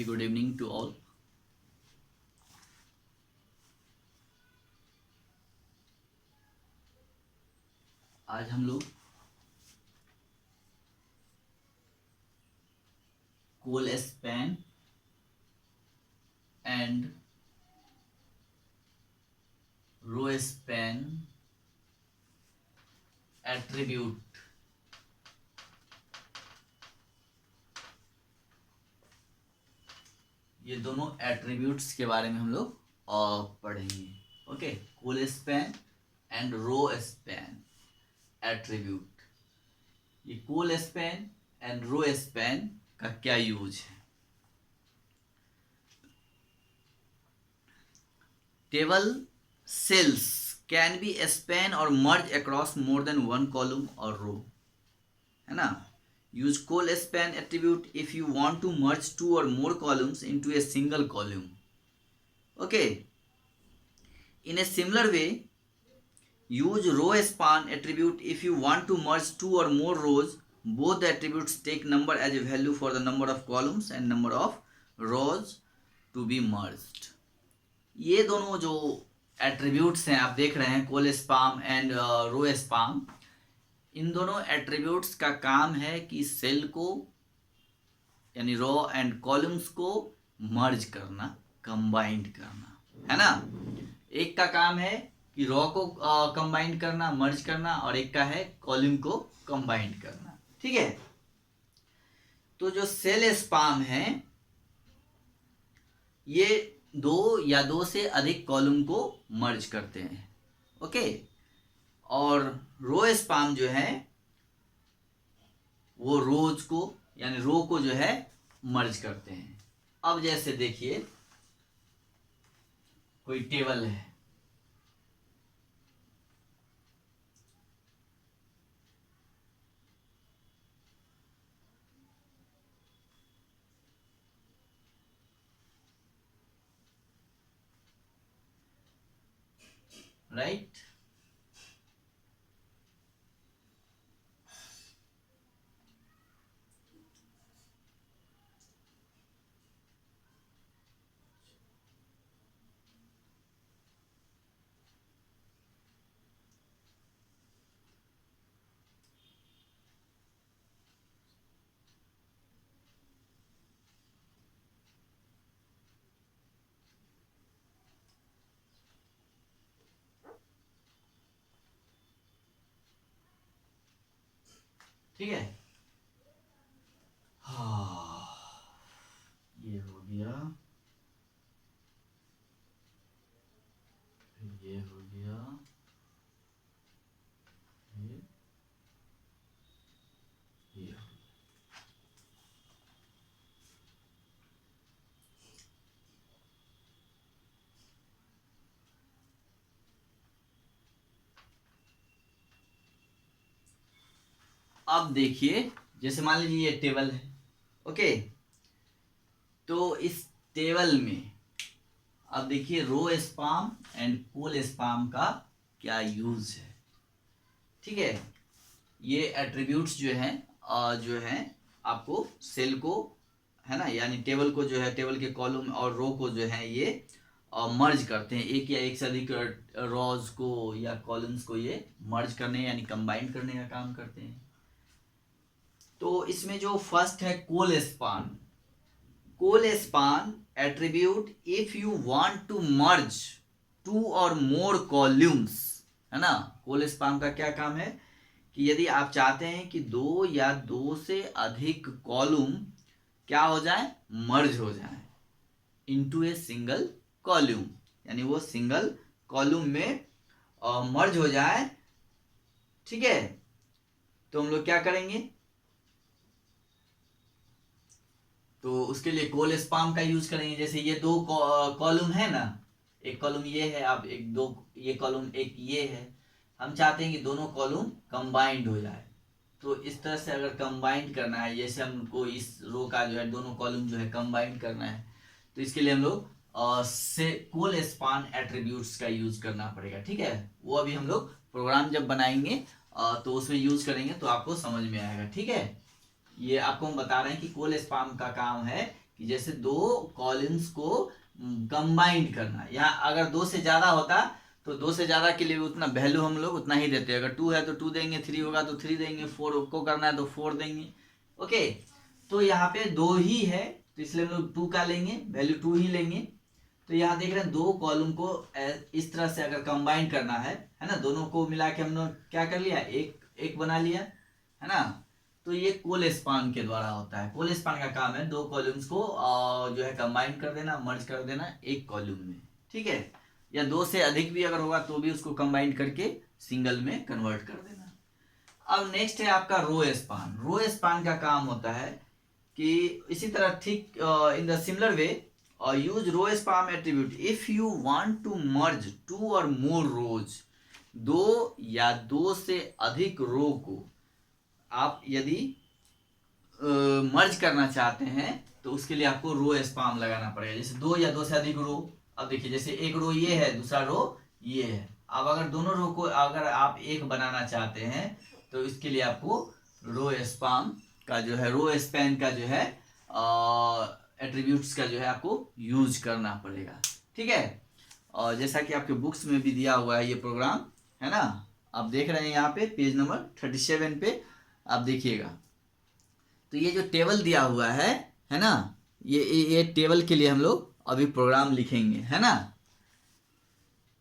very good evening to all. आज हम लोग col span and row span attribute ये दोनों एट्रीब्यूट्स के बारे में हम लोग पढ़ेंगे. Okay, col span and row span attribute. ये col span and row span का क्या यूज है. Table cells can be span और merge across more than one column or row, है ना. Use col span attribute if you want to merge two or more columns into a single column. Okay, in a similar way use row span attribute if you want to merge two or more rows. Both the attributes take number as a value for the number of columns and number of rows to be merged. ये दोनों जो attributes हैं आप देख रहे हैं, कोल span and row span, इन दोनों attributes का काम है कि सेल को यानी रो एंड कॉलम्स को मर्ज करना, कंबाइंड करना, है ना. एक का काम है कि रो को कंबाइंड करना, मर्ज करना, और एक का है कॉलम को कंबाइंड करना. ठीक है. तो जो सेल स्पैन है ये दो या दो से अधिक कॉलम को मर्ज करते हैं. ओके, और रो स्पैन जो है वो रोज को यानी रो को जो है मर्ज करते हैं. अब जैसे देखिए कोई टेबल है, राइट. ठीक है. हाँ, ये हो गया, ये हो गया, ये हो गया. अब देखिए जैसे मान लीजिए ये टेबल है. ओके, तो इस टेबल में अब देखिए row span and col span का क्या यूज है. ठीक है. ये एट्रीब्यूट्स जो हैं आपको सेल को, है ना, यानी टेबल को जो है, टेबल के कॉलम और रो को जो है ये मर्ज करते हैं. एक या एक से अधिक रोज को या कॉलम्स को ये मर्ज करने यानी कंबाइन करने का काम करते हैं. तो इसमें जो फर्स्ट है col span. Col span attribute if you want to merge two or more columns, है ना. कोल स्पैन का क्या काम है कि यदि आप चाहते हैं कि दो या दो से अधिक कॉलम क्या हो जाए, मर्ज हो जाए इनटू ए सिंगल कॉलम, यानी वो सिंगल कॉलम में मर्ज हो जाए. ठीक है. तो हम लोग क्या करेंगे, तो उसके लिए कोल स्पैन का यूज करेंगे. जैसे ये दो कॉलम है ना, एक कॉलम ये है, अब एक दो ये कॉलम एक ये है, हम चाहते हैं कि दोनों कॉलम कंबाइंड हो जाए. तो इस तरह से अगर कंबाइंड करना है, जैसे हमको इस रो का जो है दोनों कॉलम जो है कंबाइंड करना है, तो इसके लिए हम लोग से कोल स्पैन एट्रीब्यूट्स का यूज करना पड़ेगा. ठीक है. वो अभी हम लोग प्रोग्राम जब बनाएंगे तो उसमें यूज करेंगे तो आपको समझ में आएगा. ठीक है. ये आपको हम बता रहे हैं कि कोल स्पैन का काम है कि जैसे दो कॉलम्स को कंबाइंड करना। यहाँ अगर दो से ज्यादा होता तो दो से ज्यादा के लिए उतना वैल्यू हम लोग उतना ही देते हैं। अगर 2 है तो 2 देंगे, 3 होगा तो 3 देंगे, 4 को करना है तो 4 देंगे। ओके, तो यहाँ पे 2 ही है तो इसलिए हम लोग 2 का लेंगे, वैल्यू 2 ही लेंगे। तो यहाँ देख रहे हैं दो कॉलम को इस तरह से अगर कंबाइन करना है ना, दोनों को मिला के हमने क्या कर लिया, एक बना लिया, है ना। तो ये कोल स्पान के द्वारा होता है। कोल स्पान का काम है दो कॉलम्स को जो है कंबाइन कर देना, मर्ज कर देना एक कॉलम में, ठीक है। या दो से अधिक भी अगर होगा तो भी उसको कंबाइन करके सिंगल में कन्वर्ट कर देना। अब नेक्स्ट है आपका रो स्पान। रो स्पान का काम होता है कि इसी तरह ठीक in the similar way use row span attribute if you want to merge 2 और मोर रोज। दो या दो से अधिक रो को आप यदि मर्ज करना चाहते हैं तो उसके लिए आपको रो स्पान लगाना पड़ेगा। जैसे दो या दो से अधिक रो, अब देखिए जैसे एक रो ये है, दूसरा रो ये है। अब अगर दोनों रो को अगर आप एक बनाना चाहते हैं तो इसके लिए आपको रो स्पान का जो है, रो स्पैन का जो है एट्रीब्यूट्स का जो है आपको यूज करना पड़ेगा, ठीक है। और जैसा कि आपके बुक्स में भी दिया हुआ है ये प्रोग्राम, है ना। आप देख रहे हैं यहाँ पे पेज नंबर 37 पे आप देखिएगा। तो ये जो टेबल दिया हुआ है ना, ये टेबल के लिए हम लोग अभी प्रोग्राम लिखेंगे, है ना।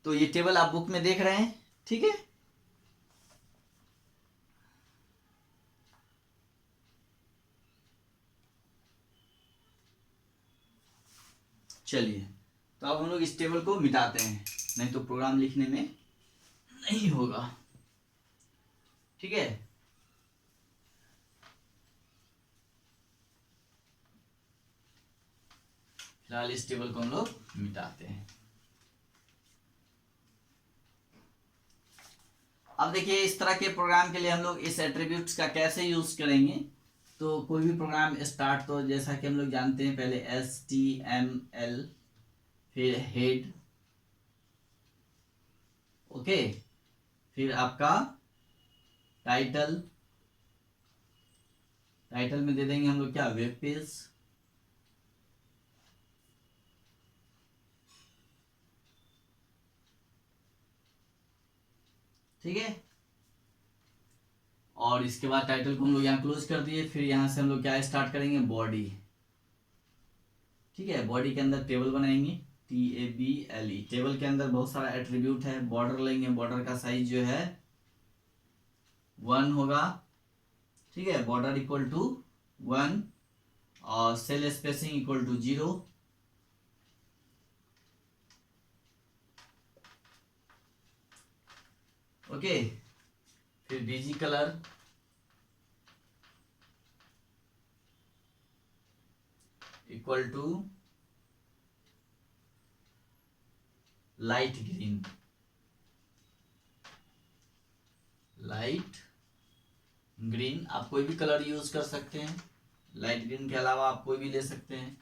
तो ये टेबल आप बुक में देख रहे हैं, ठीक है। चलिए, तो अब हम लोग इस टेबल को मिटाते हैं, नहीं तो प्रोग्राम लिखने में नहीं होगा, ठीक है। फिलहाल इस टेबल को हम लोग मिटाते हैं। अब देखिए इस तरह के प्रोग्राम के लिए हम लोग इस एट्रीब्यूट्स का कैसे यूज करेंगे। तो कोई भी प्रोग्राम स्टार्ट, तो जैसा कि हम लोग जानते हैं पहले HTML, फिर हेड, ओके, फिर आपका टाइटल में दे देंगे हम लोग क्या, वेब पेज, ठीक है। और इसके बाद टाइटल को हम लोग यहाँ क्लोज कर दिए। फिर यहाँ से हम लोग क्या स्टार्ट करेंगे, बॉडी, ठीक है। बॉडी के अंदर टेबल बनाएंगे, TABLE। टेबल के अंदर बहुत सारा एट्रीब्यूट है। बॉर्डर लेंगे, बॉर्डर का साइज जो है 1 होगा, ठीक है। बॉर्डर इक्वल टू 1 और cell spacing equal to 0, okay. फिर BG colour equal to light green, आप कोई भी कलर यूज कर सकते हैं। लाइट ग्रीन के अलावा आप कोई भी ले सकते हैं।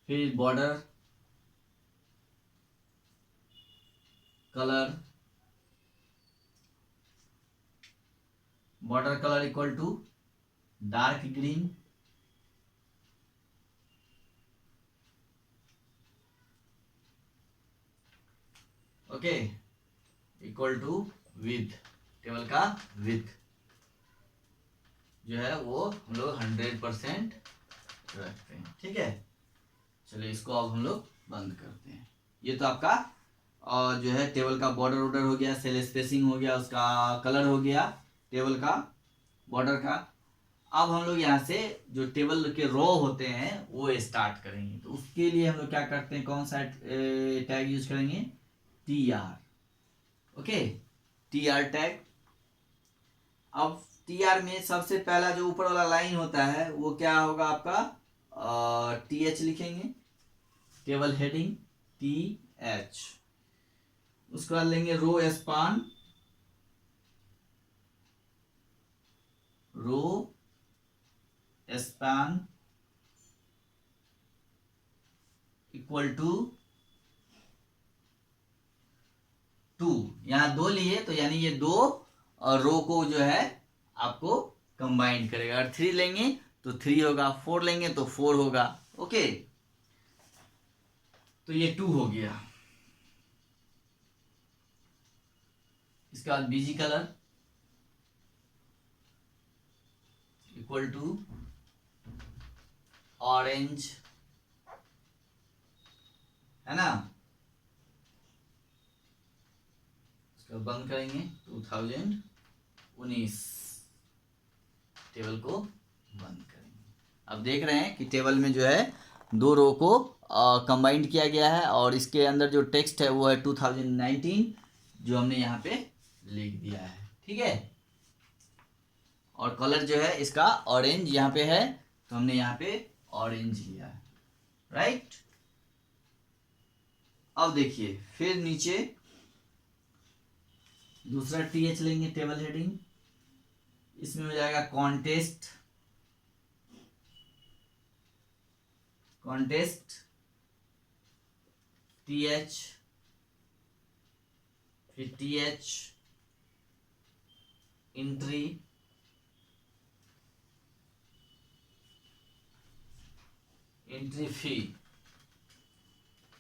फिर border colour equal to dark green, okay, equal to width, table का विथ जो है वो हम लोग 100% रखते हैं, ठीक है। चलिए इसको अब हम लोग बंद करते हैं। ये तो आपका और जो है टेबल का बॉर्डर ऑर्डर हो गया, सेल स्पेसिंग हो गया, उसका कलर हो गया, टेबल का बॉर्डर का। अब हम लोग यहाँ से जो टेबल के रो होते हैं वो स्टार्ट करेंगे। तो उसके लिए हम लोग क्या करते हैं, कौन सा टैग यूज करेंगे, TR, ओके, TR टैग। अब TR में सबसे पहला जो ऊपर वाला लाइन होता है वो क्या होगा आपका, TH लिखेंगे, टेबल हेडिंग TH। उसके बाद लेंगे रो स्पान, इक्वल टू 2। यहाँ 2 लिए तो यानी ये 2 और रो को जो है आपको कंबाइन करेगा। अगर 3 लेंगे तो 3 होगा, 4 लेंगे तो 4 होगा, ओके, तो ये 2 हो गया। इसके बाद BG colour equal to orange, है ना। इसको बंद करेंगे 2019, टेबल को बंद करेंगे। अब देख रहे हैं कि टेबल में जो है 2 रो को कंबाइंड किया गया है और इसके अंदर जो टेक्स्ट है वो है 2019 जो हमने यहाँ पे लिख दिया है, ठीक है। और कलर जो है इसका ऑरेंज यहाँ पे है तो हमने यहाँ पे ऑरेंज लिया है, राइट। अब देखिए फिर नीचे दूसरा TH लेंगे टेबल हेडिंग, इसमें हो जाएगा कॉन्टेस्ट, TH, फिर TH एंट्री, फी।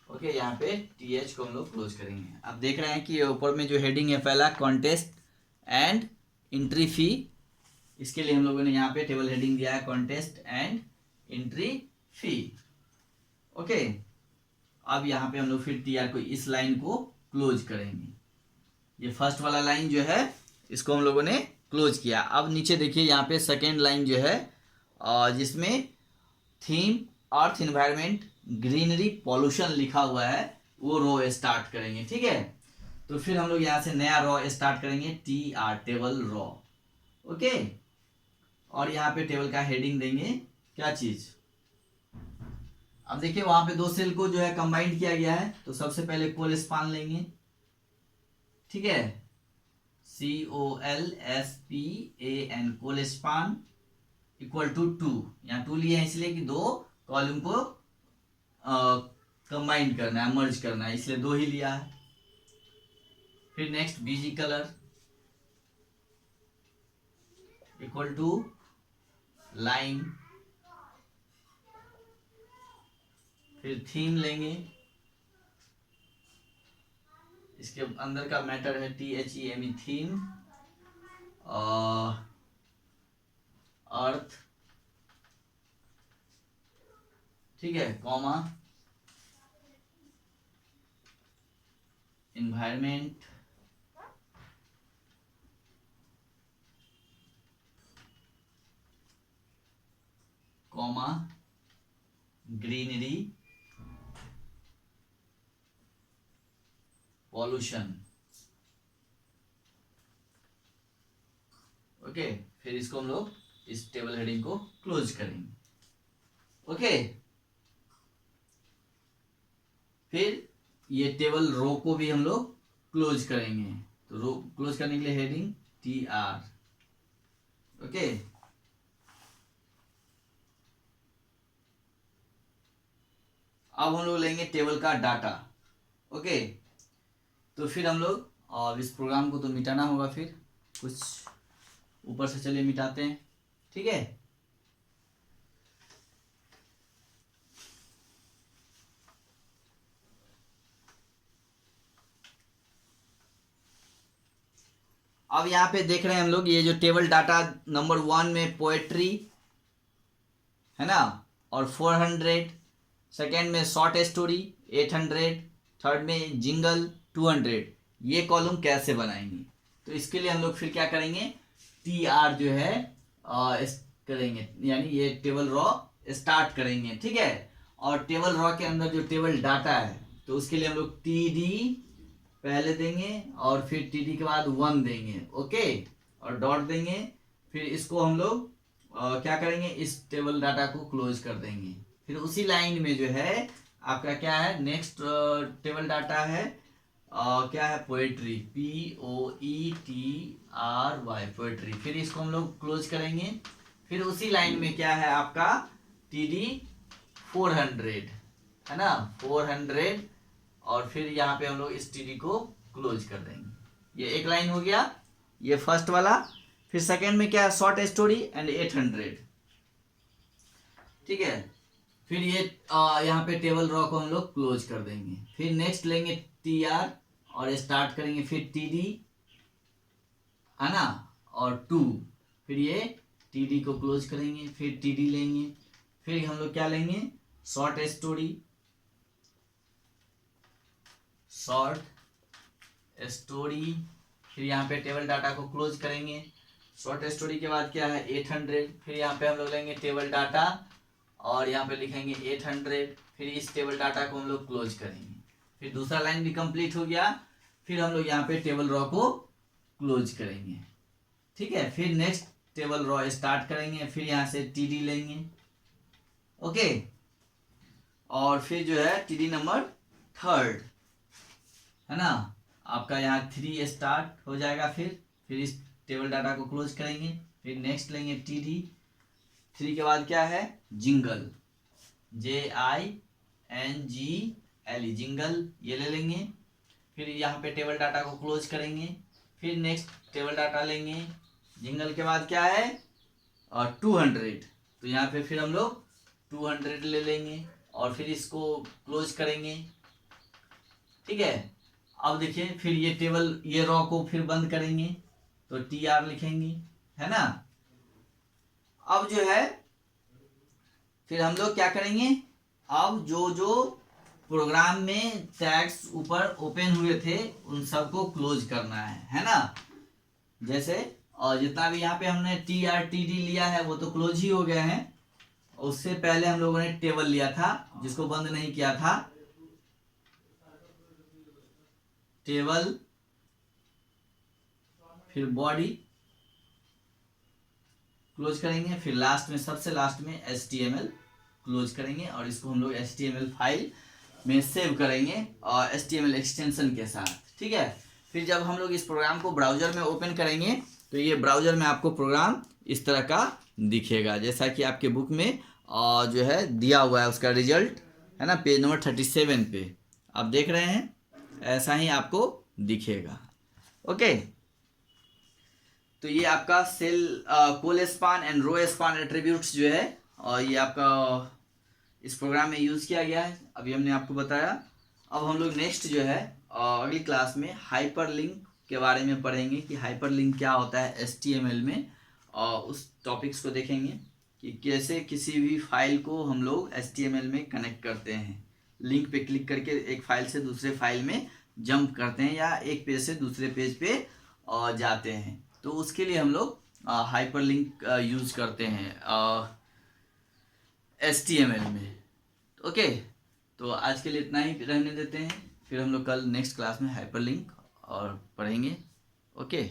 ओके, यहाँ पे TH को हम लोग क्लोज करेंगे। अब देख रहे हैं कि ऊपर में जो हेडिंग है पहला कॉन्टेस्ट एंड एंट्री फी, इसके लिए हम लोगों ने यहाँ पे टेबल हेडिंग दिया है contest and entry fee. Okay, अब यहाँ पे हम लोग फिर TR को इस लाइन को क्लोज करेंगे। ये फर्स्ट वाला लाइन जो है इसको हम लोगों ने क्लोज किया। अब नीचे देखिए यहाँ पे सेकेंड लाइन जो है जिसमें थीम, अर्थ, एनवायरनमेंट, ग्रीनरी, पॉल्यूशन लिखा हुआ है वो रो स्टार्ट करेंगे, ठीक है। तो फिर हम लोग यहाँ से नया रो स्टार्ट करेंगे TR, टेबल रो। ओके, और यहाँ पे टेबल का हेडिंग देंगे क्या चीज। अब देखिए वहां पे 2 सेल को जो है कंबाइंड किया गया है तो सबसे पहले कोल स्पान लेंगे, ठीक है, COLSPAN, col span equal to 2। यहाँ 2 लिए हैं इसलिए कि 2 कॉलम को कंबाइन करना है, मर्ज करना है, इसलिए 2 ही लिया है। फिर next BG colour equal to lime, फिर थीम लेंगे, इसके अंदर का मैटर है THEME, थीम, अर्थ, ठीक है, comma, environment, comma, greenery, pollution. Okay, फिर इसको हम लोग इस टेबल हेडिंग को क्लोज करेंगे। ओके, फिर ये टेबल रो को भी हम लोग क्लोज करेंगे। तो रो क्लोज करने के लिए हेडिंग TR। ओके, अब हम लोग लेंगे टेबल का डाटा। ओके, तो फिर हम लोग अब इस प्रोग्राम को तो मिटाना होगा, फिर कुछ ऊपर से चलिए मिटाते हैं, ठीक है। अब यहाँ पे देख रहे हैं हम लोग ये जो टेबल डाटा नंबर 1 में पोएट्री है ना, और 400, सेकेंड में शॉर्ट स्टोरी 800, थर्ड में जिंगल 200, ये कॉलम कैसे बनाएंगे। तो इसके लिए हम लोग फिर क्या करेंगे, TR जो है करेंगे, यानी ये टेबल रॉ स्टार्ट करेंगे, ठीक है। और टेबल रॉ के अंदर जो टेबल डाटा है तो उसके लिए हम लोग TD पहले देंगे और फिर TD के बाद 1 देंगे, ओके, और डॉट देंगे। फिर इसको हम लोग क्या करेंगे, इस टेबल डाटा को क्लोज कर देंगे। फिर उसी लाइन में जो है आपका क्या है, नेक्स्ट टेबल डाटा है क्या है, पोएट्री, POETRY, पोएट्री। फिर इसको हम लोग क्लोज करेंगे। फिर उसी लाइन में क्या है आपका TD 400, है ना, 400, और फिर यहाँ पे हम लोग इस TD को क्लोज कर देंगे। ये एक लाइन हो गया, ये फर्स्ट वाला। फिर सेकेंड में क्या है, शॉर्ट स्टोरी एंड 800, ठीक है। फिर ये यहाँ पे टेबल रॉ को हम लोग क्लोज कर देंगे। फिर नेक्स्ट लेंगे tr और स्टार्ट करेंगे फिर td, है ना, और 2, फिर ये td को क्लोज करेंगे, फिर td लेंगे, फिर हम लोग क्या लेंगे, शॉर्ट स्टोरी, फिर यहाँ पे टेबल डाटा को क्लोज करेंगे। शॉर्ट स्टोरी के बाद क्या है 800, फिर यहाँ पे हम लोग लेंगे टेबल डाटा और यहाँ पे लिखेंगे 800, फिर इस टेबल डाटा को हम लोग क्लोज करेंगे। फिर दूसरा लाइन भी कंप्लीट हो गया, फिर हम लोग यहाँ पे टेबल रॉ को क्लोज करेंगे, ठीक है। फिर नेक्स्ट टेबल रॉ स्टार्ट करेंगे, फिर यहाँ से td लेंगे, ओके, और फिर जो है td नंबर 3, है ना, आपका यहाँ 3 स्टार्ट हो जाएगा। फिर इस टेबल डाटा को क्लोज करेंगे, फिर नेक्स्ट लेंगे td, 3 के बाद क्या है जिंगल, JINGLE, जिंगल, ये ले लेंगे। फिर यहाँ पे टेबल डाटा को क्लोज करेंगे, फिर नेक्स्ट टेबल डाटा लेंगे, जिंगल के बाद क्या है और 200, तो यहाँ पे फिर हम लोग 200 ले लेंगे और फिर इसको क्लोज करेंगे, ठीक है। अब देखिए फिर ये टेबल ये रॉ को फिर बंद करेंगे, तो tr लिखेंगे, है ना। अब जो है फिर हम लोग क्या करेंगे, अब जो जो प्रोग्राम में टैग्स ऊपर ओपन हुए थे उन सबको क्लोज करना है ना। जैसे और जितना भी यहाँ पे हमने tr td लिया है वो तो क्लोज ही हो गए हैं। उससे पहले हम लोगों ने टेबल लिया था जिसको बंद नहीं किया था, टेबल, फिर बॉडी क्लोज करेंगे, फिर लास्ट में सबसे लास्ट में HTML क्लोज करेंगे और इसको हम लोग HTML फाइल में सेव करेंगे और HTML एक्सटेंशन के साथ, ठीक है। फिर जब हम लोग इस प्रोग्राम को ब्राउजर में ओपन करेंगे तो ये ब्राउजर में आपको प्रोग्राम इस तरह का दिखेगा, जैसा कि आपके बुक में जो है दिया हुआ है उसका रिजल्ट, है ना, पेज नंबर 37 पे आप देख रहे हैं, ऐसा ही आपको दिखेगा, ओके। तो ये आपका cell col span and row span attributes जो है और ये आपका इस प्रोग्राम में यूज़ किया गया है, अभी हमने आपको बताया। अब हम लोग नेक्स्ट जो है अगली क्लास में हाइपरलिंक के बारे में पढ़ेंगे कि हाइपरलिंक क्या होता है HTML में, और उस टॉपिक्स को देखेंगे कि कैसे किसी भी फाइल को हम लोग HTML में कनेक्ट करते हैं, लिंक पे क्लिक करके एक फाइल से दूसरे फाइल में जंप करते हैं या एक पेज से दूसरे पेज पे जाते हैं, तो उसके लिए हम लोग हाइपरलिंक यूज करते हैं HTML में, ओके। तो आज के लिए इतना ही रहने देते हैं, फिर हम लोग कल नेक्स्ट क्लास में हाइपरलिंक और पढ़ेंगे, ओके।